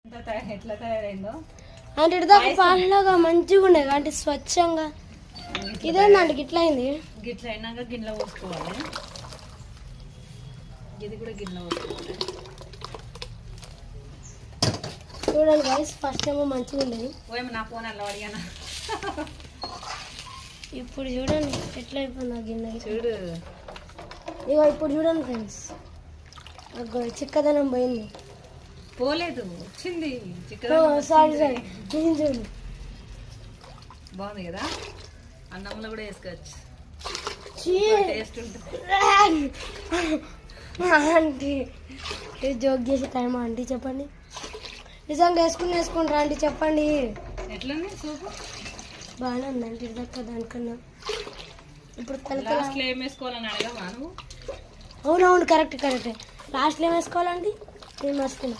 ఎట్లా తయారైందో అంటే ఇదాకా పాలలాగా మంచిగా ఉండే అంటే స్వచ్ఛంగా. ఇదేందంటే గిట్లా అయింది. గిట్ల అయినాక గిన్నెలో పోసుకోవాలి. ఇది కూడా గిన్నెలో పోసుకోవాలి. చూడండి గైస్, ఫస్ట్ ఏమో మంచిగా ఉండేది. ఓయేమో నా ఫోన్ అలా అడిగానా. ఇప్పుడు చూడండి ఎట్లా అయిపోయింది ఆ గిన్నె. చూడు ఇగో ఇప్పుడు చూడండి ఫ్రెండ్స్, చిక్కదనం పోయింది. పోలేదు, వచ్చింది. సారీ సారీ, నేను చూడు. బాగుంది కదా, అన్నంలో కూడా వేసుకోవచ్చు, టేస్ట్ ఉంటుంది. ఆంటీ జోక్ చేసే టైం ఆంటీ చెప్పండి. నిజంగా వేసుకుంటారా ఆంటీ చెప్పండి. ఎట్లుంది సూపు? బాగానే ఉంది ఆంటీ ఇదాకా దానికన్నా. ఇప్పుడు లాస్ట్లో ఏం వేసుకోవాలని అడగవా నువ్వు? అవునవును, కరెక్ట్. లాస్ట్లో ఏం వేసుకోవాలండి? నేను మర్చిపోయినా.